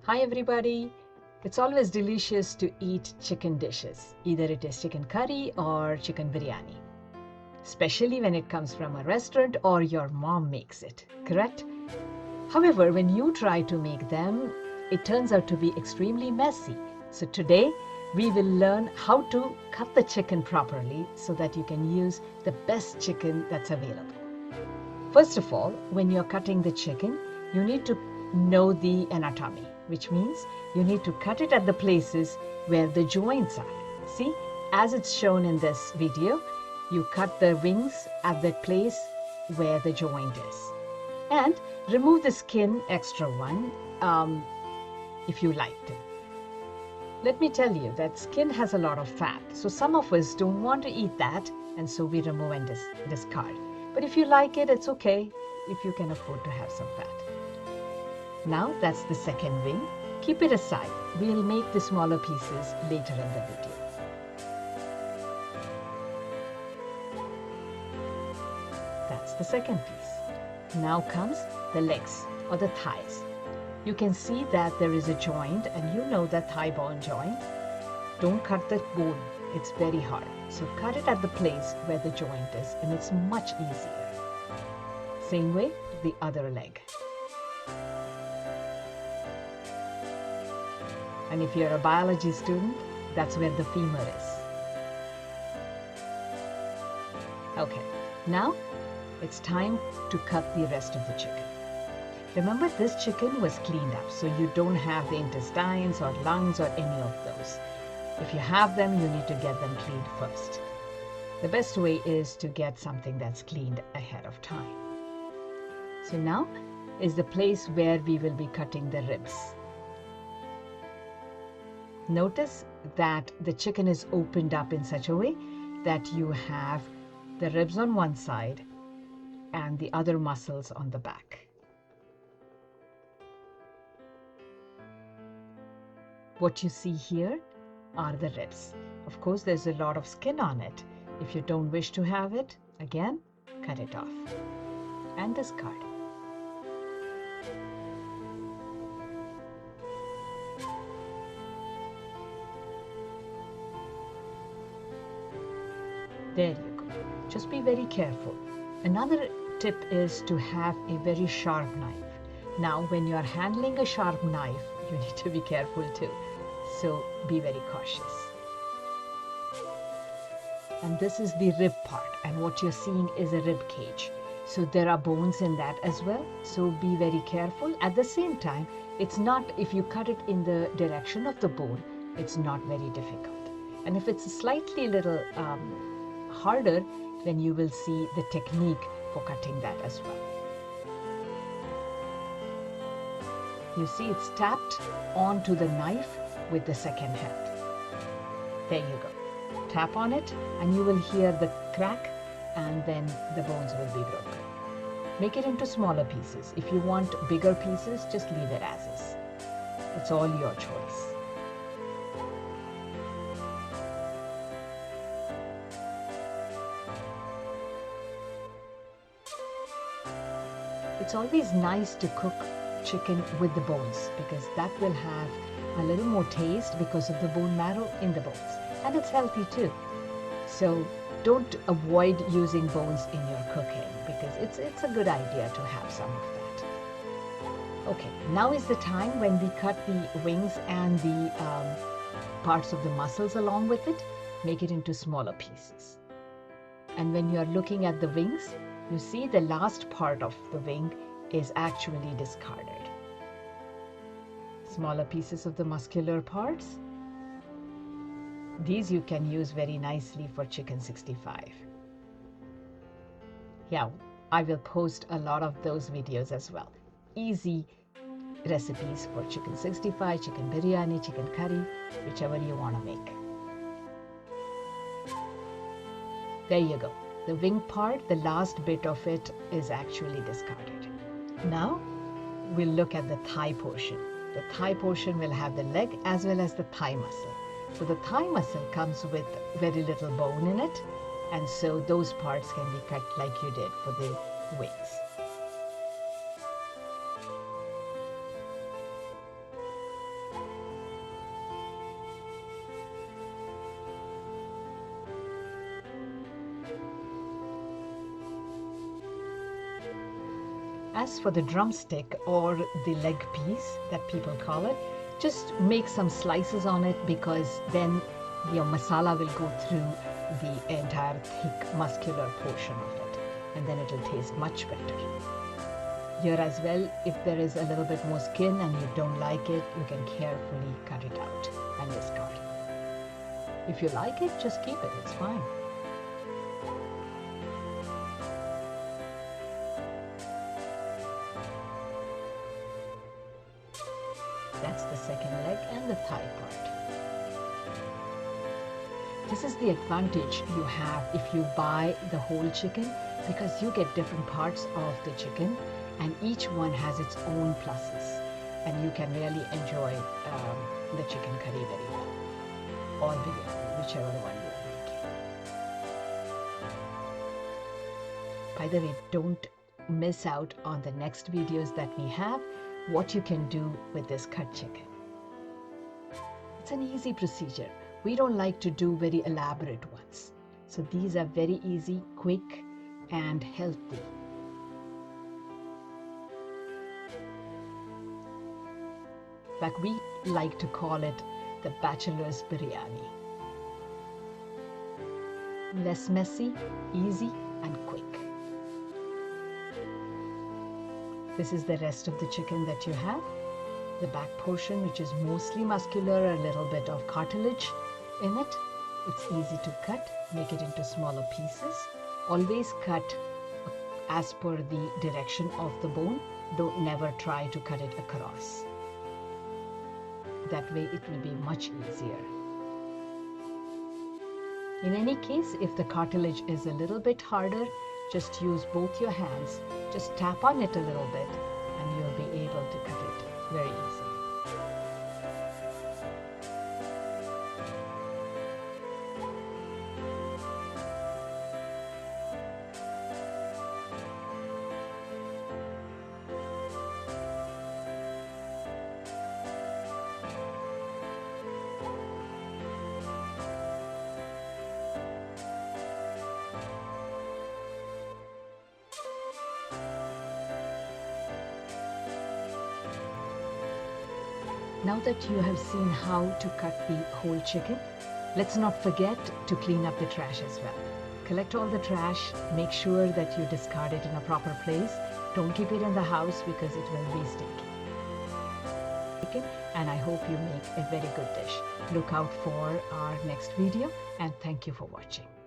Hi everybody! It's always delicious to eat chicken dishes. Either it is chicken curry or chicken biryani. Especially when it comes from a restaurant or your mom makes it, correct? However, when you try to make them, it turns out to be extremely messy. So today, we will learn how to cut the chicken properly so that you can use the best chicken that's available. First of all, when you're cutting the chicken, you need to know the anatomy, which means you need to cut it at the places where the joints are. See, as it's shown in this video, you cut the wings at the place where the joint is. And remove the skin extra one if you like to. Let me tell you that skin has a lot of fat, so some of us don't want to eat that, and so we remove and discard. But if you like it, it's okay if you can afford to have some fat. Now that's the second wing. Keep it aside. We'll make the smaller pieces later in the video. That's the second piece. Now comes the legs or the thighs. You can see that there is a joint, and you know that thigh bone joint. Don't cut the bone. It's very hard. So cut it at the place where the joint is, and it's much easier. Same way, the other leg. And if you're a biology student, that's where the femur is. Okay, now it's time to cut the rest of the chicken. Remember, this chicken was cleaned up, so you don't have the intestines or lungs or any of those. If you have them, you need to get them cleaned first. The best way is to get something that's cleaned ahead of time. So now is the place where we will be cutting the ribs. Notice that the chicken is opened up in such a way that you have the ribs on one side and the other muscles on the back. What you see here are the ribs. Of course, there's a lot of skin on it. If you don't wish to have it, again, cut it off and discard. There you go. Just be very careful. Another tip is to have a very sharp knife. Now, when you're handling a sharp knife, you need to be careful too. So be very cautious. And this is the rib part, and what you're seeing is a rib cage. So there are bones in that as well. So be very careful. At the same time, it's not, if you cut it in the direction of the bone, it's not very difficult. And if it's slightly little harder, then you will see the technique for cutting that as well. You see, it's tapped onto the knife with the second hand. There you go. Tap on it and you will hear the crack, and then the bones will be broken. Make it into smaller pieces. If you want bigger pieces, just leave it as is. It's all your choice. It's always nice to cook chicken with the bones, because that will have a little more taste because of the bone marrow in the bones, and it's healthy too. So don't avoid using bones in your cooking, because it's a good idea to have some of that. Okay, now is the time when we cut the wings and the parts of the muscles along with it. Make it into smaller pieces. And when you're looking at the wings, you see the last part of the wing is actually discarded. Smaller pieces of the muscular parts. These you can use very nicely for chicken 65. Yeah, I will post a lot of those videos as well. Easy recipes for chicken 65, chicken biryani, chicken curry, whichever you want to make. There you go. The wing part, the last bit of it, is actually discarded. Now we'll look at the thigh portion. The thigh portion will have the leg as well as the thigh muscle. So the thigh muscle comes with very little bone in it, and so those parts can be cut like you did for the wings. As for the drumstick or the leg piece that people call it, just make some slices on it because then your masala will go through the entire thick muscular portion of it and then it will taste much better. Here as well, if there is a little bit more skin and you don't like it, you can carefully cut it out and discard it. If you like it, just keep it, it's fine. That's the second leg and the thigh part. This is the advantage you have if you buy the whole chicken because you get different parts of the chicken and each one has its own pluses and you can really enjoy the chicken curry very well or biryani, whichever one you're making. By the way, don't miss out on the next videos that we have, what you can do with this cut chicken. It's an easy procedure. We don't like to do very elaborate ones. So these are very easy, quick, and healthy. In fact, we like to call it the Bachelor's Biryani. Less messy, easy, and quick. This is the rest of the chicken that you have. The back portion, which is mostly muscular, a little bit of cartilage in it. It's easy to cut, make it into smaller pieces. Always cut as per the direction of the bone. Don't never try to cut it across. That way it will be much easier. In any case, if the cartilage is a little bit harder, just use both your hands. Just tap on it a little bit and you'll be able to cut it very easily. Now that you have seen how to cut the whole chicken, let's not forget to clean up the trash as well. Collect all the trash, make sure that you discard it in a proper place. Don't keep it in the house because it will be sticky. And I hope you make a very good dish. Look out for our next video and thank you for watching.